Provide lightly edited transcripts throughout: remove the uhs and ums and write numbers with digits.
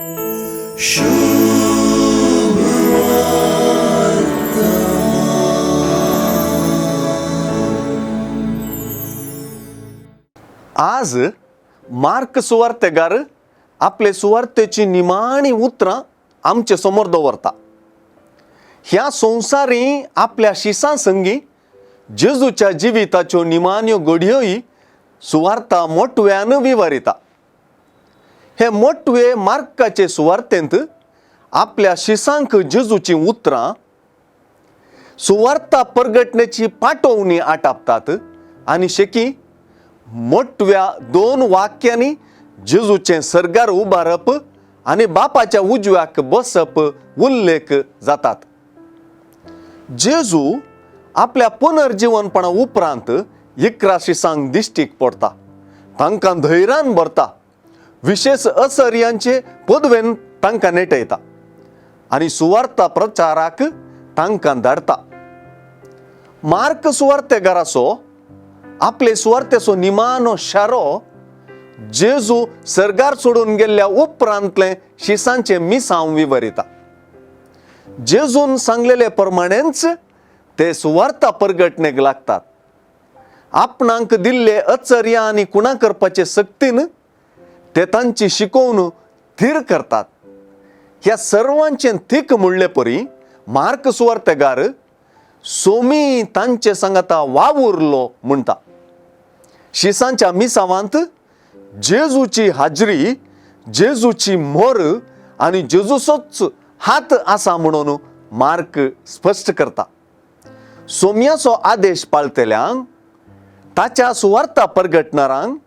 आज मार्क सुवार्तेगार आपले सुवार्तेची निमाणी उतरां आमचे समोर दवरता. ह्या संवसारी आपल्या शिसां संगी जेजूच्या जिविताच्यो निमाण्यो घडयोय सुवार्ता मोटव्यान विवरिता. हे मोटवे मार्काचे सुवार्तेंत आपल्या शिसांक जेजूची उतरां सुवार्ता परगटण्याची पाठवणी आटापतात आनी शेकी मोटव्या 2 वाक्यांनी जेजूचे सर्गार उबारप आनी बापाच्या उजव्याक बसप उल्लेख जातात. जेजू आपल्या पुनर्जीवनपणा उपरांत 11 शिसांक दिश्टीक पडटा, तांकां धैर्यान भरता, विशेष असर्यांचे पदवेन तांकां नेटयता आनी सुवार्ता प्रचाराक तांकां धाडटा. मार्क सुवार्तेगाराचो आपले सुवार्तेचो निमाणो शारो जेजू सर्गार सोडून गेल्ल्या उपरांतले शिसांचे मिसांव विवरिता. जेजून सांगलेले प्रमाणेच ते सुवार्ता परगटणेक लागतात. आपणांक दिल्ले आश्चर्य आनी कुणा करपाचे सक्तीन ते तांची शिकवण थीर करतात. ह्या सर्वांचे थीक म्हणले परी मार्क सुवार्तेगार सोमी तांचे सांगाता वावुरलो म्हणटा. शिसांच्या मिसावांत जेजूची हाजरी, जेजूची मोर आनी जेजूचोच हात आसा म्हणून मार्क स्पश्ट करता. सोमयाचो आदेश पाळतल्यांक, ताच्या सुवार्ता परगटणारांक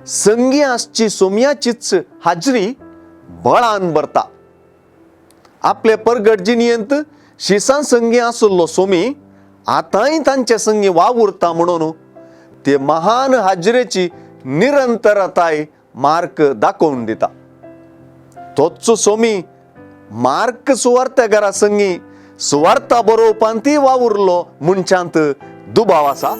संगी आसची सोमयाचीच हाजरी बळान भरता. आपले परगट जिणयेंत शिसां संगी आसलो सोमी आतांय तांचे संगी वावुरता म्हणून ते महान हाजरेची निरंतरताय मार्क दाखोवन दिता. तोच सोमी मार्क सुवार्तेगारा संगी सुवार्ता बरोवपांती वावुरलो म्हणच्यांत दुबाव आसा.